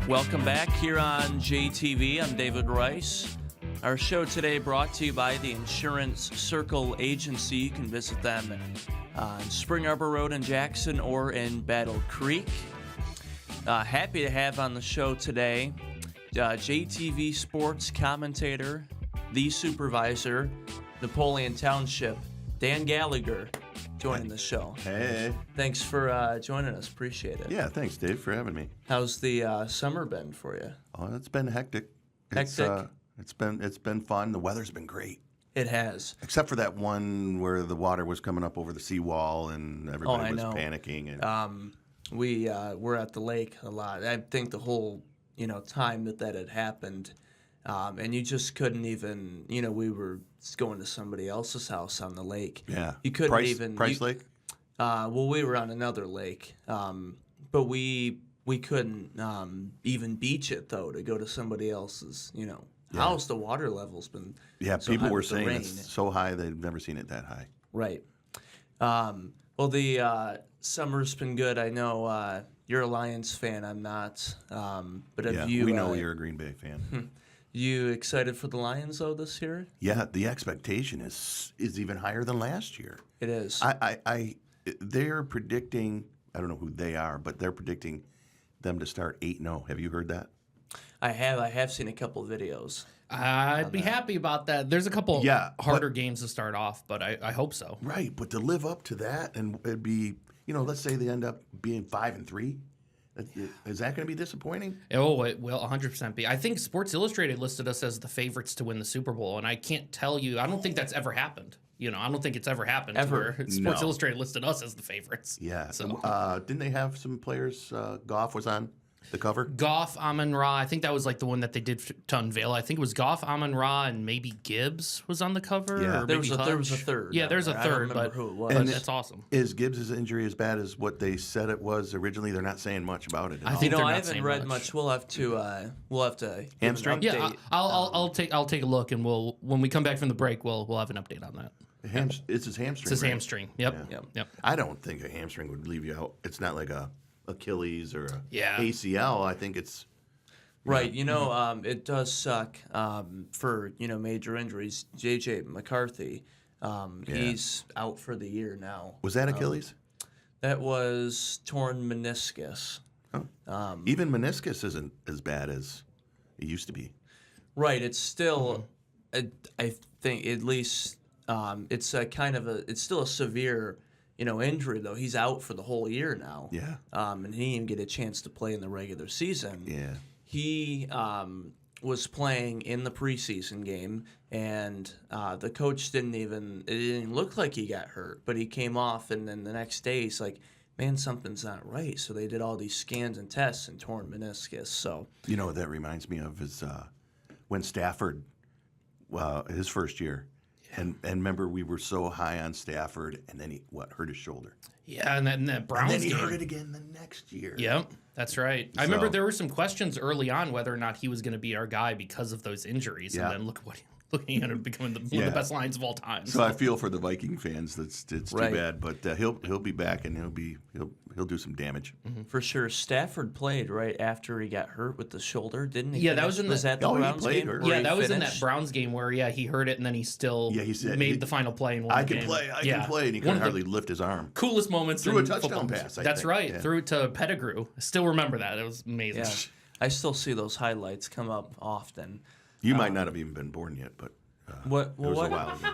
Welcome back here on JTV. I'm David Rice. Our show today brought to you by the Insurance Circle Agency. You can visit them on Spring Arbor Road in Jackson or in Battle Creek. Happy to have on the show today JTV sports commentator, the supervisor, Napoleon Township, Dan Gallagher, joining the show. Hey. Thanks for joining us. Appreciate it. Yeah, thanks, Dave, for having me. How's the summer been for you? Oh, it's been hectic. Hectic? It's been fun. The weather's been great. It has. Except for that one where the water was coming up over the seawall and everybody was panicking. And We were at the lake a lot. I think the whole time that had happened, and you just couldn't even. We were going to somebody else's house on the lake. Yeah, you couldn't Price Lake. Well, we were on another lake, but we couldn't even beach it though to go to somebody else's. House. The water level's been so people high were with the saying rain. it's so high they've never seen it that high. Right. Well, the summer's been good. I know you're a Lions fan. I'm not. But have you? We know you're a Green Bay fan. You excited for the Lions though this year? Yeah, the expectation is even higher than last year. It is. They're predicting. I don't know who they are, but they're predicting them to start 8-0. Have you heard that? I have seen a couple of videos. I'd be happy about that. There's a couple harder games to start off, but I hope so. Right, but to live up to that, and it'd be, let's say they end up being 5-3. Is that going to be disappointing? Oh, it will 100% be. I think Sports Illustrated listed us as the favorites to win the Super Bowl, and I can't tell you. I don't think that's ever happened. I don't think it's ever happened. Ever. Where Sports Illustrated listed us as the favorites. Yeah. So, didn't they have some players? Goff was on the cover. Goff, Amon-Ra. I think that was like the one that they did to unveil. I think it was Goff, Amon-Ra, and maybe Gibbs was on the cover. Yeah. Or There maybe was a third. Yeah, there's a third. I don't remember but who it was. And that's awesome. Is Gibbs' injury as bad as what they said it was originally? They're not saying much about it at all. I think they're I not haven't saying much. much. We'll have to Hamstring? give an Yeah, update. I'll take a look, and when we come back from the break, we'll have an update on that. It's his hamstring. It's his right? hamstring. Yep. I don't think a hamstring would leave you out. It's not like a Achilles or a Yeah. ACL. I think it's Right, it does suck for major injuries. J.J. McCarthy, he's out for the year now. Was that Achilles? That was torn meniscus. Even meniscus isn't as bad as it used to be. Right, it's still, I think at least it's it's still a severe injury though. He's out for the whole year now. Yeah. And he didn't even get a chance to play in the regular season. Yeah. He was playing in the preseason game, and the coach didn't even look like he got hurt, but he came off, and then the next day he's like, man, something's not right. So they did all these scans and tests and torn meniscus. So What that reminds me of is when Stafford, his first year, and remember we were so high on Stafford, and then he hurt his shoulder. Yeah, and that Browns And then he game. hurt it again the next year. Yep, that's right. I remember there were some questions early on whether or not he was going to be our guy because of those injuries. Yeah. And then look he ended up becoming one of the best Lions of all time. So I feel for the Viking fans. It's Right. too bad, but he'll be back and he'll do some damage. for sure, Stafford played right after he got hurt with the shoulder, didn't he? Yeah, that was in was the- that the he Browns played game? or- where Yeah, he that was in that finished? Browns game where he hurt it and then he still he said made the final play in one I game. can play, I Yeah. can play, and he One couldn't of the hardly lift his arm. coolest moments Threw in a touchdown football. pass, I That's think. right. Yeah. Threw it to Pettigrew. I still remember that. It was amazing. Yeah, I still see those highlights come up often. You might not have even been born yet, but What? it was What? a while ago.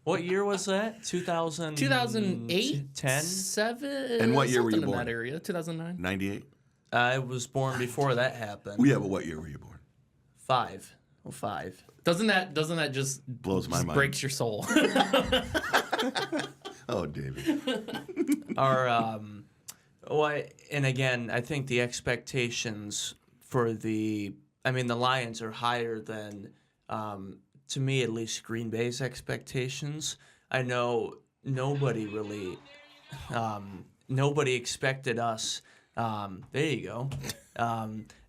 What year was that? 2008, 10? 7. And what year were you something born? in that area? 2009. 98? I was born before that happened. Yeah, but what year were you born? 5. Well, 5. Doesn't that just Blows my mind. breaks your soul? Oh, David. And again, I think the expectations for the Lions are higher than, to me at least, Green Bay's expectations. I know nobody really, nobody expected us. There you go.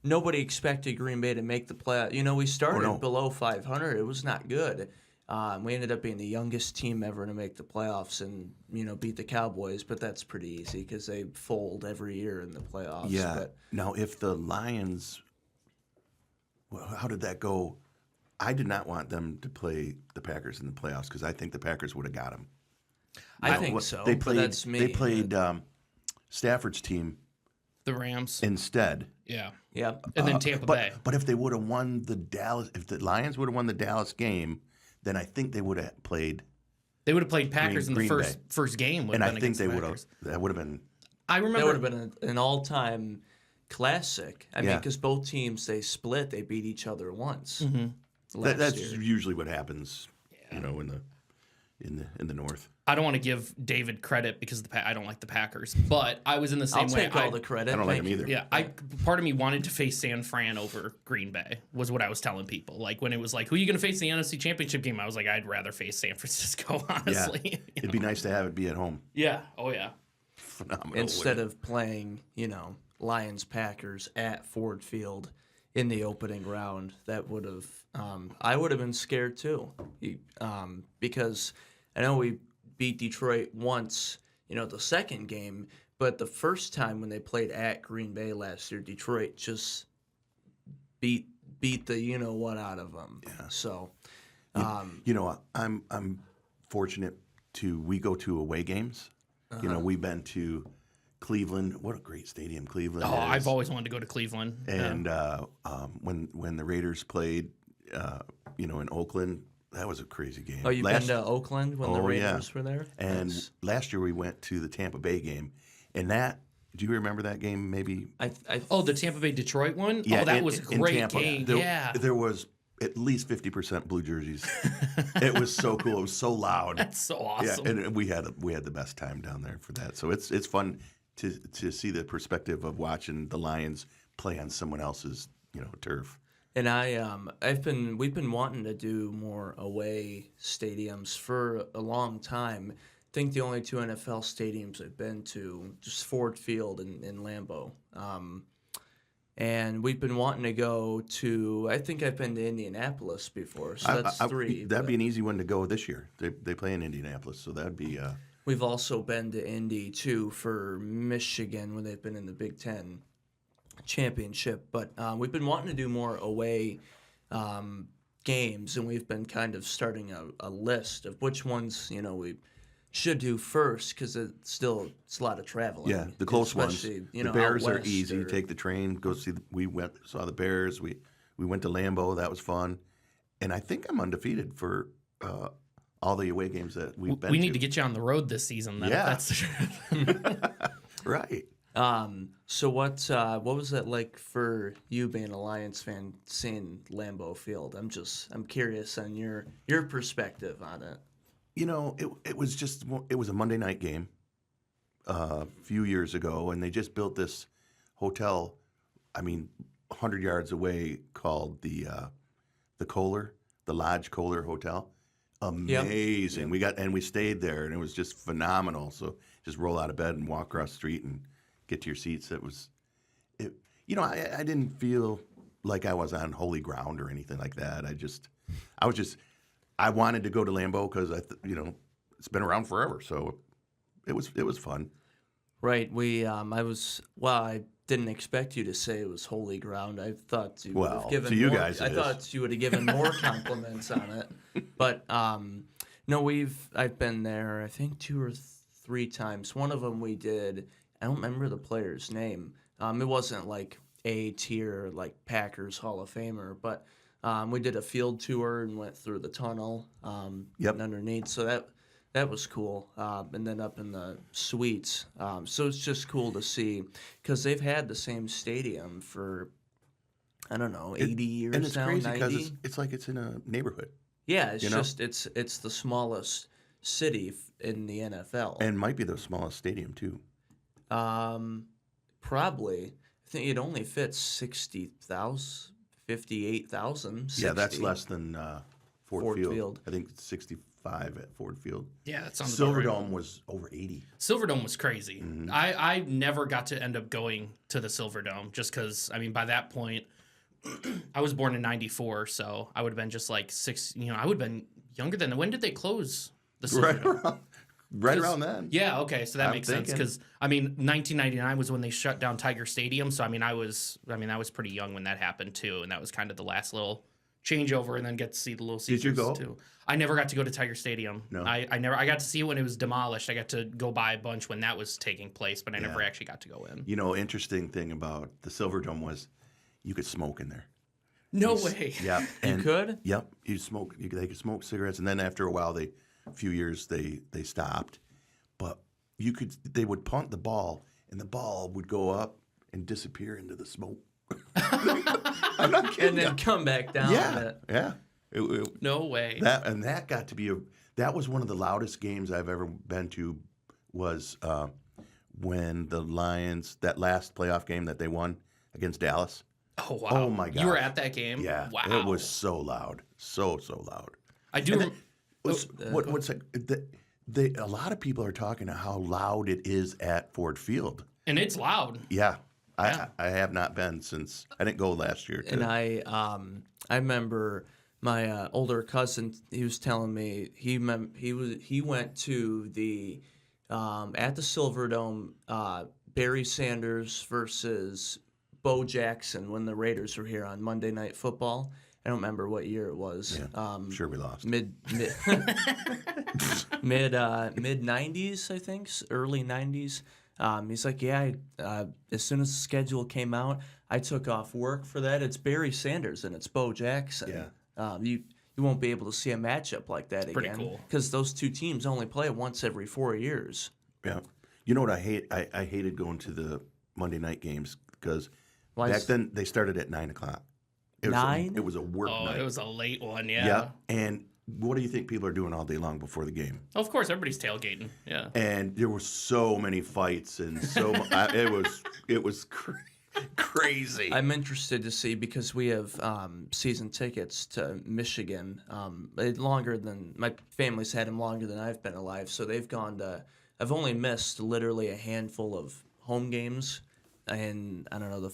Nobody expected Green Bay to make the play. We started below 500. It was not good. We ended up being the youngest team ever to make the playoffs and, beat the Cowboys, but that's pretty easy because they fold every year in the playoffs. Yeah. But Now, if the Lions, well, how did that go? I did not want them to play the Packers in the playoffs because I think the Packers would have got them. I think so, They but played, that's me. They played Stafford's team The Rams. instead. Yeah. Yep. And then Tampa Bay. But if they would have won if the Lions would have won the Dallas game, then I think they would have played. They would have played Packers in the Green first game. And I think they would have. That would have been. I That would remember. have been an all-time classic. I mean, Yeah. because both teams, they split. They beat each other once last That's year. usually what happens. In the North. I don't want to give David credit because I don't like the Packers, but I was in the same I'll way. take all the credit. I don't like Thank them you. either. Yeah, part of me wanted to face San Fran over Green Bay was what I was telling people. Like when it was like, who are you going to face in the NFC Championship game? I was like, I'd rather face San Francisco, honestly. Yeah. You It'd know? be nice to have it be at home. Yeah. Oh yeah. Phenomenal. Instead of playing, Lions Packers at Ford Field in the opening round, that would have I would have been scared too, because I know we beat Detroit once, the second game, but the first time when they played at Green Bay last year, Detroit just beat the what out of them. Yeah. So, I'm fortunate we go to away games. We've been to Cleveland. What a great stadium Cleveland Oh, is. I've always wanted to go to Cleveland. And when the Raiders played, in Oakland, that was a crazy game. you've been to Oakland when the Oh, yeah. Raiders were there? And Nice. last year we went to the Tampa Bay game, and do you remember that game? Maybe. Oh, the Tampa Bay Detroit one. Yeah, Oh, that was a in great Tampa. game. There, there was at least 50% blue jerseys. It was so cool. It was so loud. That's so awesome. Yeah, and we had the best time down there for that. So it's fun to see the perspective of watching the Lions play on someone else's turf. And we've been wanting to do more away stadiums for a long time. I think the only two NFL stadiums I've been to just Ford Field and Lambeau. And we've been wanting to go to. I think I've been to Indianapolis before, so that's three. That'd be an easy one to go this year. They play in Indianapolis, so that'd be. We've also been to Indy too for Michigan when they've been in the Big Ten championship, but we've been wanting to do more away games, and we've been kind of starting a list of which ones we should do first because it's a lot of traveling. Yeah, the close ones. Especially, The Bears out are west easy. or- Take the train, go see. We saw the Bears. We went to Lambeau. That was fun, and I think I'm undefeated for all the away games that we've been. We need to get you on the road this season. Then, Yeah. if that's right. So what was it like for you being a Lions fan seeing Lambeau Field? I'm curious on your perspective on it. It was a Monday night game a few years ago, and they just built this hotel. 100 yards away, called the Kohler, the Lodge Kohler Hotel. Amazing. Yep. We stayed there, and it was just phenomenal. So just roll out of bed and walk across the street and get to your seats. I didn't feel like I was on holy ground or anything like that. I wanted to go to Lambeau because it's been around forever. So it was fun. Right. I didn't expect you to say it was holy ground. I thought you would have given to you more, guys it is. thought you would have given more compliments on it. But no, I've been there I think 2 or 3 times. One of them we did, I don't remember the player's name. It wasn't like A tier like Packers Hall of Famer, but we did a field tour and went through the tunnel and underneath. So that was cool. And then up in the suites. So it's just cool to see because they've had the same stadium for, I don't know, 80 years and it's now, crazy 90. because it's like it's in a neighborhood. Yeah, it's the smallest city in the NFL. And might be the smallest stadium, too. Probably. I think it only fits 60,000, 58,000. Yeah, that's less than Ford Field. Field. I think it's 65 at Ford Field. Yeah, that sounds about right. Silverdome was over 80. Silverdome was crazy. Mm-hmm. I never got to end up going to the Silverdome just because, by that point, I was born in 94, so I would have been just like 6, I would have been younger than when did they close the Right Silverdome? around, right around then. Yeah, okay, so that I'm makes sense thinking. because 1999 was when they shut down Tiger Stadium. So I was pretty young when that happened too, and that was kind of the last little changeover, and then get to see the Little Caesars Did you go? too. I never got to go to Tiger Stadium. No. I got to see it when it was demolished. I got to go by a bunch when that was taking place, but I never actually got to go in. You know, interesting thing about the Silverdome was you could smoke in there. No way. Yeah, You could? Yep, you smoke. They could smoke cigarettes, and then after a while, a few years, they stopped. But they would punt the ball, and the ball would go up and disappear into the smoke. I'm not kidding. And then come back down. Yeah. No way. That got to be that was one of the loudest games I've ever been to. Was when the Lions, that last playoff game that they won against Dallas. Oh wow. Oh my You were gosh. at that game? Yeah, Wow. it was so loud, so loud. I do. What's like? A lot of people are talking about how loud it is at Ford Field. And it's loud. Yeah, I have not been since I didn't go last year. And I remember my older cousin. He was telling me he went to the at the Silverdome Barry Sanders versus Bo Jackson when the Raiders were here on Monday Night Football. I don't remember what year it was. Yeah, I'm sure we lost. Mid 90s, I think, early 90s. He's like, yeah, as soon as the schedule came out, I took off work for that. It's Barry Sanders and it's Bo Jackson. Yeah. You won't be able to see a matchup like that pretty again. cool. Because those two teams only play once every 4 years. Yeah. You know what I hate? I hated going to the Monday night games because back then they started at 9 o'clock. It was a work night. It was a late one, yeah. Yeah. And what do you think people are doing all day long before the game? Of course, everybody's tailgating. Yeah. And there were so many fights and it was crazy. I'm interested to see because we have season tickets to Michigan. Longer than my family's had them longer than I've been alive. So they've gone to. I've only missed literally a handful of home games, and I don't know the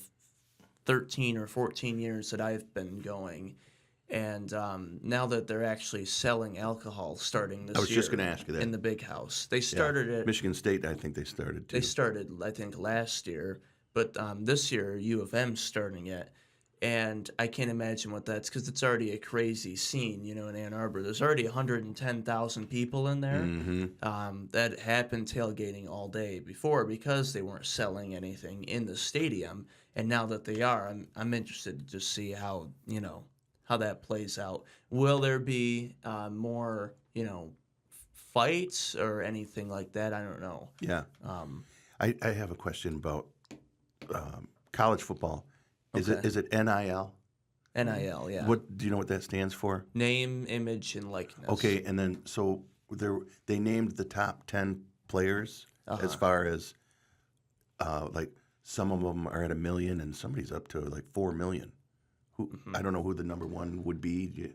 13 or 14 years that I've been going. And now that they're actually selling alcohol starting this year. I was just going to ask you that. In the big house. They started it. Michigan State, I think they started too. They started, I think, last year. But this year, U of M's starting it. And I can't imagine what that's because it's already a crazy scene, in Ann Arbor. There's already 110,000 people in there that had been tailgating all day before because they weren't selling anything in the stadium. And now that they are, I'm interested to just see how that plays out. Will there be more, fights or anything like that? I don't know. Yeah. I have a question about college football. Is it NIL? NIL, yeah. What do you know what that stands for? Name, image, and likeness. Okay, and then so they named the top 10 players as far as like some of them are at $1 million and somebody's up to like $4 million. I don't know who the number one would be.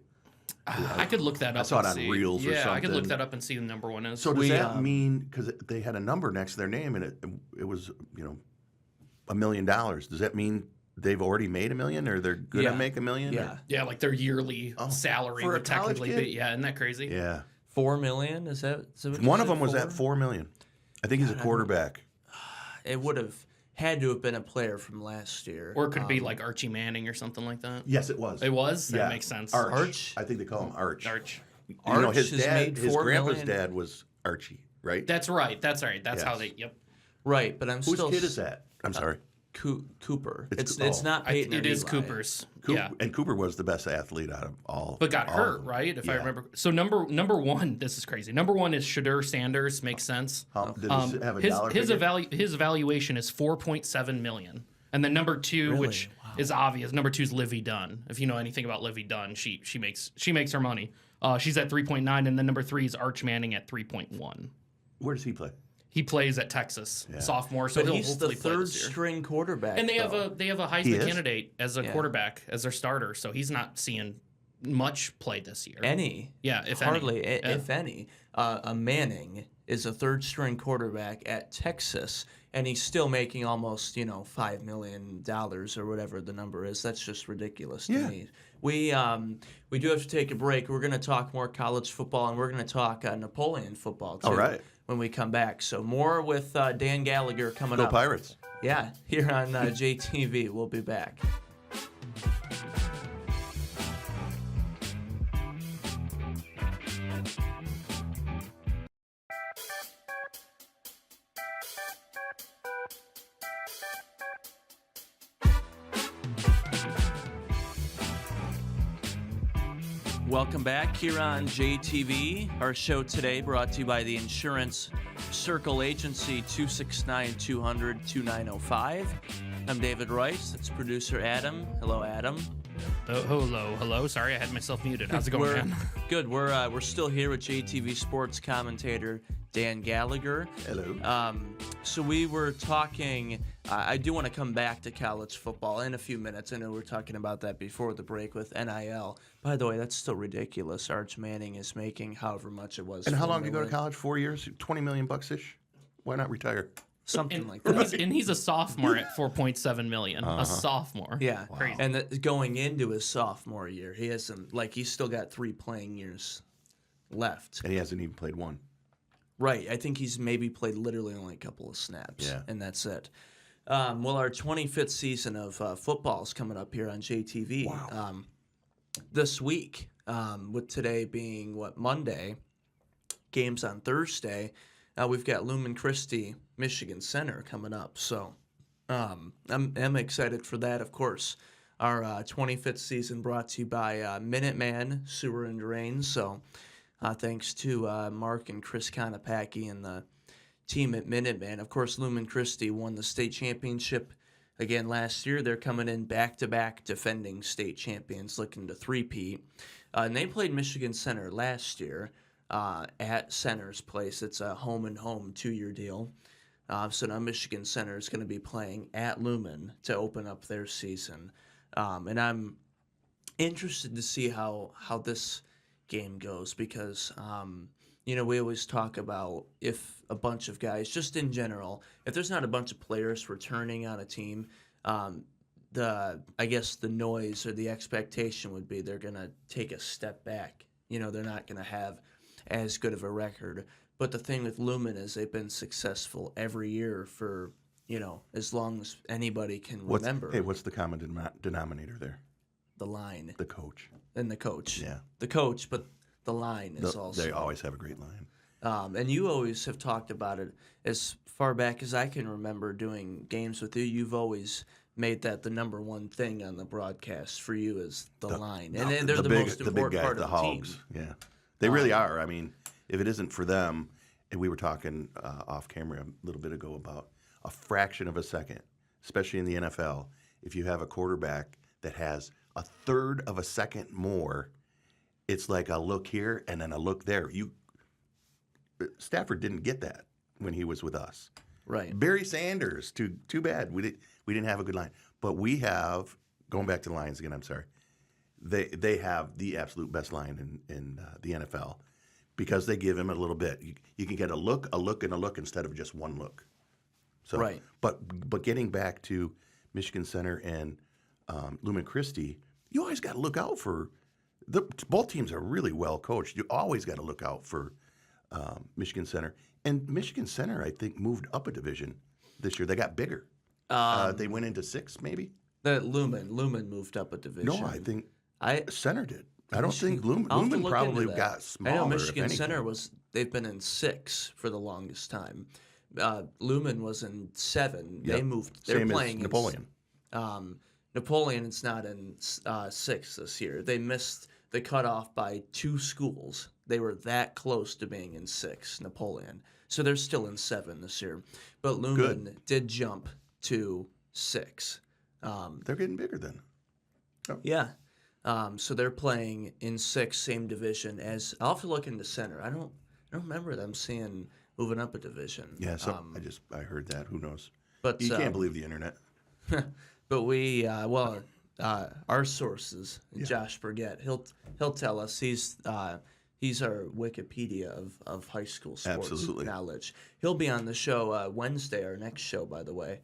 I could look that up. I saw it and on see. Reels or Yeah, I could look something. that up and see who the number one is. So does that mean because they had a number next to their name and it was $1 million? Does that mean they've already made $1 million or they're gonna make $1 million? Yeah. Yeah, like their yearly salary for a would technically college be. Yeah, isn't that crazy? Yeah. $4 million? Is that what you One of said, them was at $4 million. I think he's a quarterback. It would have had to have been a player from last year. Or it could be like Archie Manning or something like that. Yes, it was. It was? Yeah. That makes sense. Arch. I think they call him Arch. Arch. Arch his has dad, made his $4 grandpa's million. dad was Archie, right? That's right. That's right. That's how Yes. they. Yep. Right, but I'm Whose still. kid is that? I'm sorry. Cooper. It's- It's not Peyton. It or is Eli. Cooper's. Yeah. And Cooper was the best athlete out of all. But got all hurt, of them. right? If I Yeah. remember. So number one, this is crazy. Number one is Shadur Sanders. Makes sense. Did he have a dollar his figure? his evaluation is $4.7 million. And then number two, which is obvious, number two is Livy Dunn. If you know anything about Livy Dunn, she makes her money. She's at 3.9, and then number three is Arch Manning at 3.1. Where does he play? He plays at Texas, sophomore, so But he'll he's the hopefully play third this year. string quarterback. And they have though. a He Heisman is? candidate as a quarterback, as their starter, so he's not seeing much play this year. any. Yeah, if hardly any. if any. A Manning is a third-string quarterback at Texas, and he's still making almost, $5 million or whatever the number is. That's just ridiculous to me. We do have to take a break. We're going to talk more college football, and we're going to talk Napoleon football, too, All right. when we come back. So more with Dan Gallagher coming up. Go Pirates. Yeah, here on JTV. We'll be back. Welcome back here on JTV. Our show today brought to you by the Insurance Circle Agency, 269-200-2905. I'm David Rice. That's producer Adam. Hello, Adam. Hello. Sorry, I had myself muted. How's it going, man? Good. We're still here with JTV sports commentator Dan Gallagher. Hello. So we were talking. I do want to come back to college football in a few minutes. I know we were talking about that before the break with NIL. By the way, that's still ridiculous. Arch Manning is making however much it was. And how long did you go to college? 4 years? $20 million bucks-ish? Why not retire? Something like that. And he's a sophomore at $4.7 million. A sophomore. Yeah. Wow. Crazy. And going into his sophomore year, he hasn't, he's still got 3 playing years left. And he hasn't even played one. Right. I think he's maybe played literally only a couple of snaps. Yeah. And that's it. Well, our 25th season of football is coming up here on JTV. Wow. This week, with today being, Monday, games on Thursday, we've got Lumen Christi, Michigan Center coming up. So I'm excited for that, of course. Our 25th season brought to you by Minuteman Sewer and Drain. So thanks to Mark and Chris Konopacki and the team at Minuteman. Of course, Lumen Christi won the state championship again last year. They're coming in back-to-back defending state champions, looking to three-peat. And they played Michigan Center last year at Center's place. It's a home-and-home 2-year deal. So now Michigan Center is going to be playing at Lumen to open up their season. And I'm interested to see how this game goes because, we always talk about if a bunch of guys, just in general, if there's not a bunch of players returning on a team, I guess the noise or the expectation would be they're going to take a step back. They're not going to have as good of a record. But the thing with Lumen is they've been successful every year for, as long as anybody can remember. What's the common denominator there? The line. The coach. And the coach. Yeah. The coach, but the line is also. They always have a great line. And you always have talked about it as far back as I can remember doing games with you. You've always made that the number one thing on the broadcast for you is the line. And then they're the most important part of the team. Yeah. They really are. I mean, if it isn't for them, and we were talking off camera a little bit ago about a fraction of a second, especially in the NFL, if you have a quarterback that has a third of a second more, it's like a look here and then a look there. Stafford didn't get that when he was with us. Right. Barry Sanders, too bad. We didn't have a good line. But we have, going back to the Lions again, I'm sorry, they have the absolute best line in the NFL because they give him a little bit. You can get a look, and a look instead of just one look. So, right. But getting back to Michigan Center and Lumen Christi, you always got to look out for both teams are really well coached. You always got to look out for Michigan Center. And Michigan Center, I think, moved up a division this year. They got bigger. They went into 6, maybe. The Lumen moved up a division. No, I think Center did. I don't think Lumen probably got smaller. I know Michigan Center they've been in 6 for the longest time. Lumen was in 7. Yep. They moved. They're Same playing as Napoleon. Napoleon is not in 6 this year. They missed the cutoff by 2 schools. They were that close to being in 6, Napoleon. So they're still in 7 this year. But Lumen did jump to 6. They're getting bigger then. Oh. Yeah. So they're playing in 6, same division as. I'll have to look into Center. I don't remember them moving up a division. Yeah, I heard that. Who knows? But you can't believe the internet. But we our sources, Josh Burgett, he'll tell us. He's He's our Wikipedia of high school sports Absolutely. knowledge. He'll be on the show Wednesday, our next show, by the way.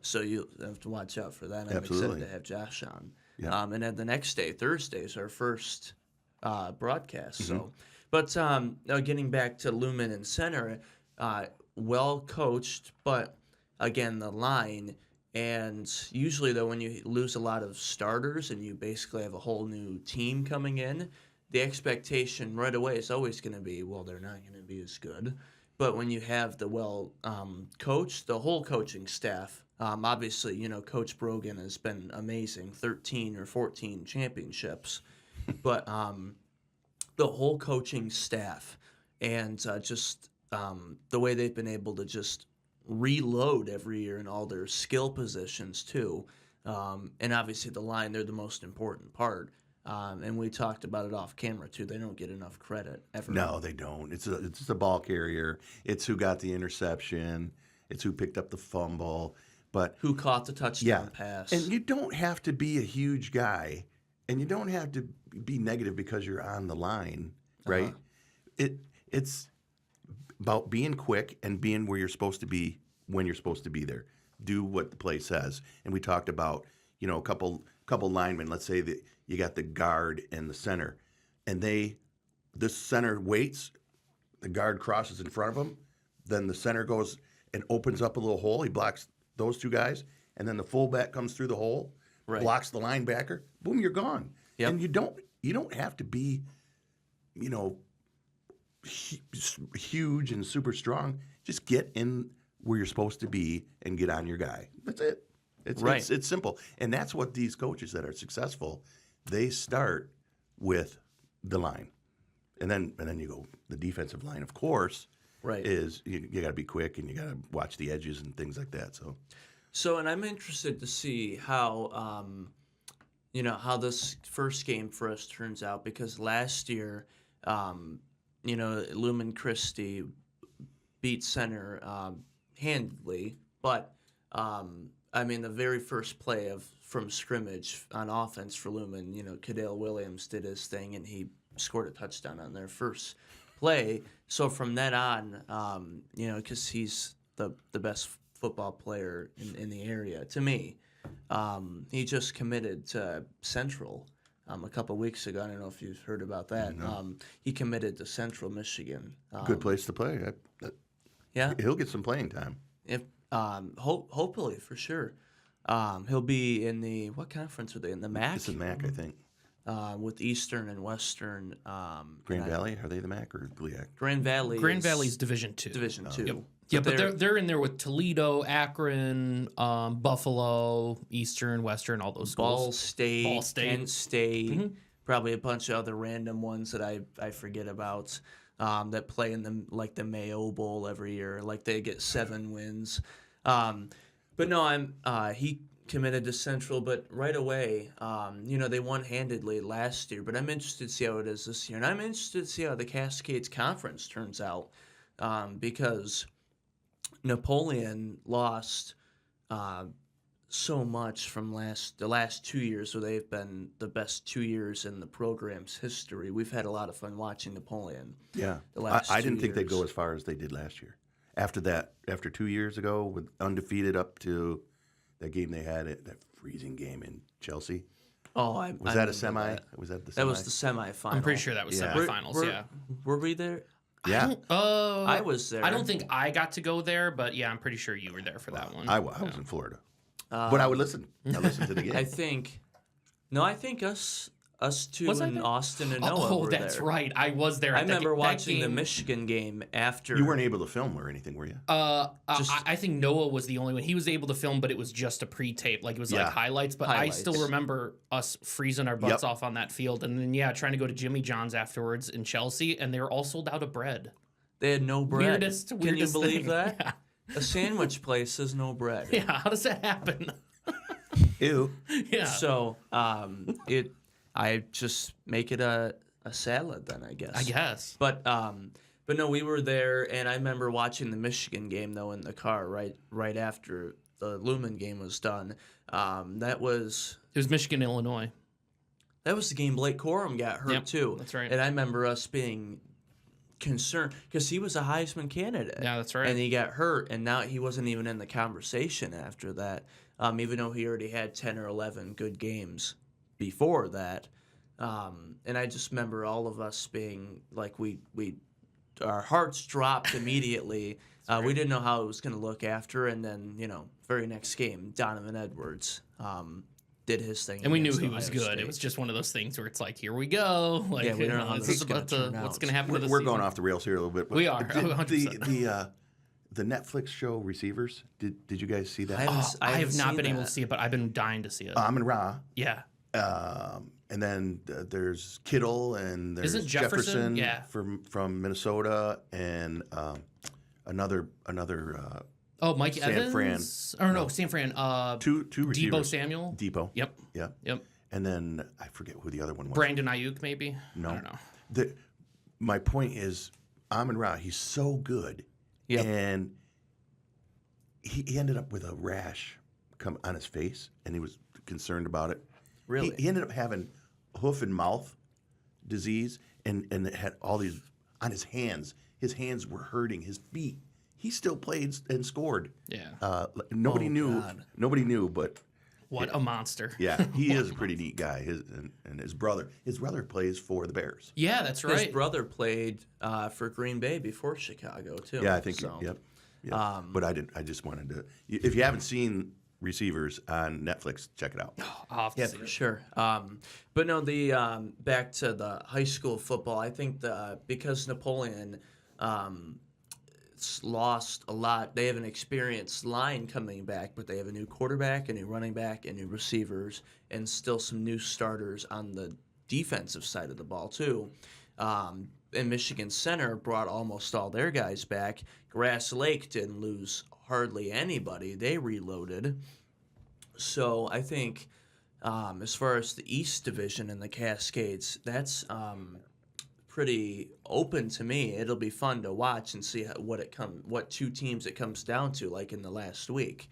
So you have to watch out for that. I'm Absolutely. excited to have Josh on. Yeah. And then the next day, Thursday, is our first broadcast. Mm-hmm. So, but getting back to Lumen and center, well coached, but again the line. And usually, though, when you lose a lot of starters and you basically have a whole new team coming in, the expectation right away is always going to be, well, they're not going to be as good. But when you have the coached, the whole coaching staff, obviously, Coach Brogan has been amazing, 13 or 14 championships. But the whole coaching staff and just the way they've been able to just reload every year in all their skill positions too, and obviously the line, they're the most important part, and we talked about it off camera too. They don't get enough credit ever. No, they don't. It's just a ball carrier. It's who got the interception. It's who picked up the fumble. But Who caught the touchdown pass. And you don't have to be a huge guy, and you don't have to be negative because you're on the line, right? It's about being quick and being where you're supposed to be when you're supposed to be there. Do what the play says. And we talked about, a couple linemen. Let's say that you got the guard and the center, and this center waits, the guard crosses in front of him, then the center goes and opens up a little hole. He blocks those two guys, and then the fullback comes through the hole, blocks the linebacker. Boom, you're gone. Yep. And you don't have to be, huge and super strong. Just get in where you're supposed to be and get on your guy. That's it. It's simple. And that's what these coaches that are successful, they start with the line. And then you go, the defensive line, of course, is you got to be quick and you got to watch the edges and things like that. So, and I'm interested to see how how this first game for us turns out, because last year Lumen Christie beat center handedly, but the very first play from scrimmage on offense for Lumen, Cadale Williams did his thing and he scored a touchdown on their first play. So from then on, because he's the best football player in the area to me, he just committed to Central. A couple weeks ago. I don't know if you've heard about that. No. He committed to Central Michigan. Good place to play. Yeah, he'll get some playing time. If hopefully for sure, he'll be in the, what conference are they in? The MAC. It's the MAC, I think. With Eastern and Western. Grand Valley, are they the MAC or GLIAC? Grand Valley. Grand Valley's Division II. Division II. Yep. Yeah, but they're in there with Toledo, Akron, Buffalo, Eastern, Western, all those schools. Ball State, Kent State, Mm-hmm. probably a bunch of other random ones that I forget about, that play in the Mayo Bowl every year. Like they get 7 wins. But no, he committed to Central, but right away, they won handedly last year. But I'm interested to see how it is this year, and I'm interested to see how the Cascades Conference turns out, because Napoleon lost so much from the last 2 years, so they've been the best 2 years in the program's history. We've had a lot of fun watching Napoleon. Yeah, the last I 2 didn't think they'd years. go as far as they did last year. After 2 years ago, with undefeated up to that game they had, that freezing game in Chelsea. Oh, Was that a semi? Was that the semi? That was the semifinal. I'm pretty sure that was Yeah. semifinals. Yeah. Were we there? Yeah, I was there. I don't think I got to go there, but yeah, I'm pretty sure you were there for that one. I was in Florida, but I would listen. I listened to the game. I think us two Was I and there? Austin and Noah Oh, were that's there. right. I was there. I at that remember that watching the game. Michigan game after. You weren't able to film or anything, were you? I think Noah was the only one. He was able to film, but it was just a pre-tape. Like it was like highlights. But I still remember us freezing our butts off on that field. And then, trying to go to Jimmy John's afterwards in Chelsea. And they were all sold out of bread. They had no bread. Weirdest Can you believe thing. that? Yeah. A sandwich place has no bread. Yeah, how does that happen? Ew. Yeah. So I just make it a salad then, I guess. But no, we were there, and I remember watching the Michigan game though in the car right after the Lumen game was done. It was Michigan, Illinois. That was the game Blake Corum got hurt Yep, too. that's right. And I remember us being concerned because he was a Heisman candidate. Yeah, that's right. And he got hurt, and now he wasn't even in the conversation after that, even though he already had 10 or 11 good games before that. And I just remember all of us being like, our hearts dropped immediately. We didn't know how it was going to look after, and then, very next game, Donovan Edwards did his thing. And we knew against he Ohio was good. State. It was just one of those things where it's like, here we go. Like, Yeah, we don't know how this this is is gonna about to, turn what's out. going to happen to the We're season. going off the rails here a little bit. But We are, 100%. The Netflix show Receivers. Did you guys see that? I have haven't not seen been able that. to see it, but I've been dying to see it. Amon Ra. Yeah. And then there's Kittle, and there's Isn't Jefferson? Yeah. from Minnesota, and another Oh, Mike San Evans? Fran. Or no, San Fran. two receivers. Debo Samuel? Debo. Yep. Yeah. Yep. And then I forget who the other one was. Brandon Ayuk, maybe? No. I don't know. My point is, Amon Ra, he's so good. Yep. And he ended up with a rash come on his face, and he was concerned about it. Really? He ended up having hoof and mouth disease, and it had all these on his hands. His hands were hurting. His feet. He still played and scored. Yeah. Nobody knew. God. Nobody knew, but What a monster. yeah, he is a pretty neat guy. And his brother plays for the Bears. Yeah, that's right. His brother played for Green Bay before Chicago too. Yeah, I think. so. Yep. But I just wanted to. If you haven't seen Receivers on Netflix, check it out. I'll have to Yeah, see for it. sure. But no, the back to the high school football. I think because Napoleon lost a lot. They have an experienced line coming back, but they have a new quarterback, a new running back, and new receivers, and still some new starters on the defensive side of the ball too. And Michigan Center brought almost all their guys back. Grass Lake didn't lose hardly anybody. They reloaded. So I think as far as the East Division and the Cascades, that's pretty open to me. It'll be fun to watch and see what two teams it comes down to, like in the last week,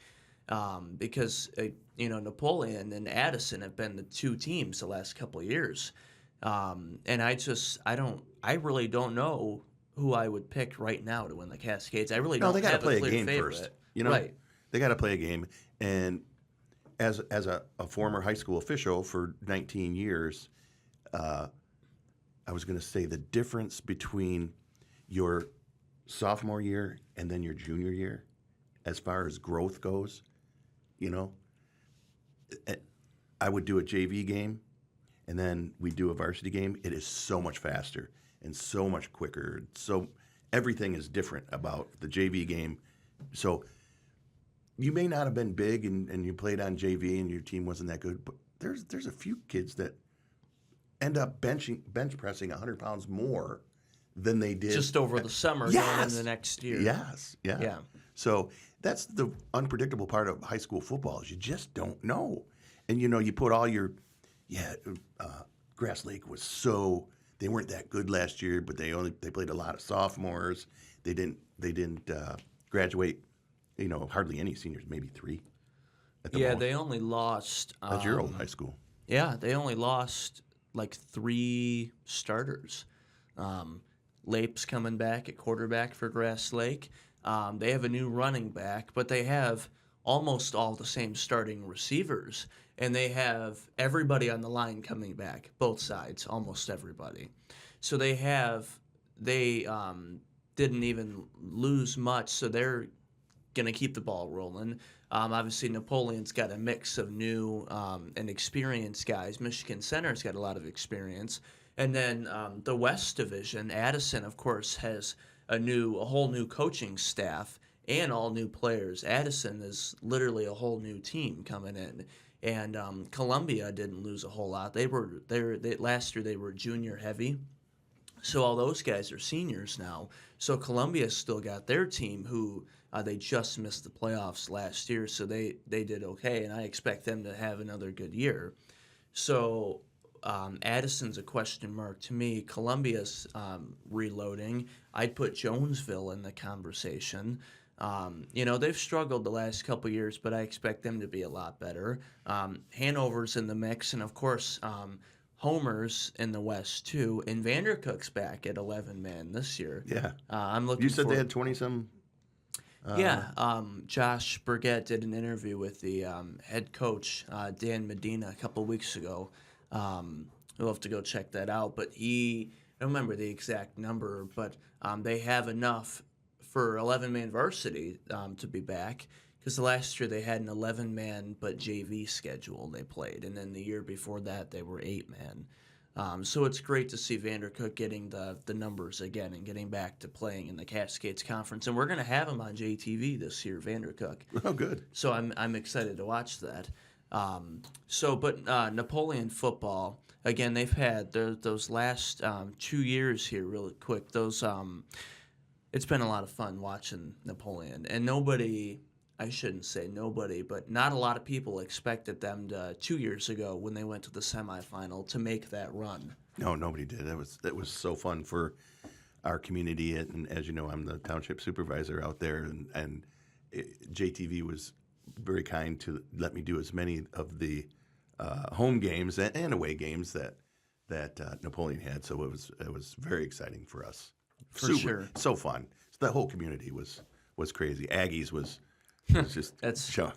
because Napoleon and Addison have been the two teams the last couple of years, and I really don't know who I would pick right now to win the Cascades. I really don't. They got to have play a clear game favorite. first. Right. They got to play a game. And as a former high school official for 19 years, I was going to say the difference between your sophomore year and then your junior year, as far as growth goes, I would do a JV game, and then we do a varsity game. It is so much faster and so much quicker. So everything is different about the JV game. So you may not have been big and you played on JV and your team wasn't that good, but there's a few kids that end up bench pressing 100 pounds more than they did Just over the summer going into the next year. Yes, yeah. Yeah. So that's the unpredictable part of high school football is you just don't know. And you put all your Grass Lake was they weren't that good last year, but they played a lot of sophomores. They didn't graduate, hardly any seniors, maybe 3 at the most. They only lost. That's your old high school. Yeah, they only lost like 3 starters. Lape's coming back at quarterback for Grass Lake. They have a new running back, but they have almost all the same starting receivers. And they have everybody on the line coming back, both sides, almost everybody. So they didn't even lose much, so they're going to keep the ball rolling. Obviously, Napoleon's got a mix of new and experienced guys. Michigan Center's got a lot of experience. And then the West Division, Addison, of course, has a whole new coaching staff and all new players. Addison is literally a whole new team coming in. And Columbia didn't lose a whole lot. Last year they were junior heavy. So all those guys are seniors now. So Columbia's still got their team who they just missed the playoffs last year, so they did okay, and I expect them to have another good year. So Addison's a question mark to me. Columbia's reloading. I'd put Jonesville in the conversation. They've struggled the last couple of years, but I expect them to be a lot better. Hanover's in the mix, and of course, homers in the West too, and Vandercook's back at 11-man this year. Yeah. I'm looking. You said for, they had 20-some. Josh Burgett did an interview with the head coach Dan Medina a couple weeks ago. We'll have to go check that out. But I don't remember the exact number, but they have enough for 11-man varsity to be back. Because the last year they had an 11-man but JV schedule they played, and then the year before that they were 8-man. So it's great to see Vandercook getting the numbers again and getting back to playing in the Cascades Conference. And we're going to have him on JTV this year, Vandercook. Oh, good. So I'm excited to watch that. But Napoleon football, again, they've had those last 2 years here really quick. It's been a lot of fun watching Napoleon. And I shouldn't say nobody, but not a lot of people expected them 2 years ago when they went to the semifinal to make that run. No, nobody did. That was so fun for our community, and as you know, I'm the township supervisor out there, and JTV was very kind to let me do as many of the home games and away games that Napoleon had. So it was very exciting for us. For sure, so fun. So the whole community was crazy. Aggies was just show.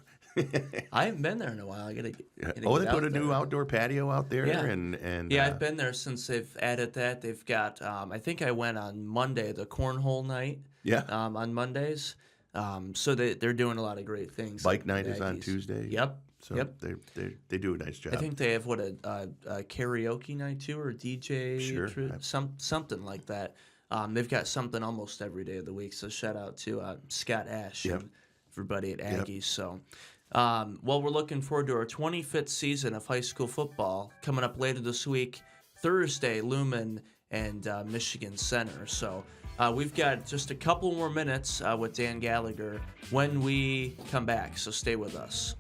I haven't been there in a while. I gotta they put a new outdoor patio out there, yeah. and I've been there since they've added that. They've got I think I went on Monday, the cornhole night. Yeah. On Mondays. So they're doing a lot of great things. Bike night is on Tuesday. Yep. So yep. They do a nice job. I think they have a karaoke night too, or DJ, sure. Something like that. They've got something almost every day of the week. So shout out to Scott Ash and everybody at Aggies. Yep. So, we're looking forward to our 25th season of high school football coming up later this week, Thursday, Lumen and Michigan Center. So we've got just a couple more minutes with Dan Gallagher when we come back. So stay with us.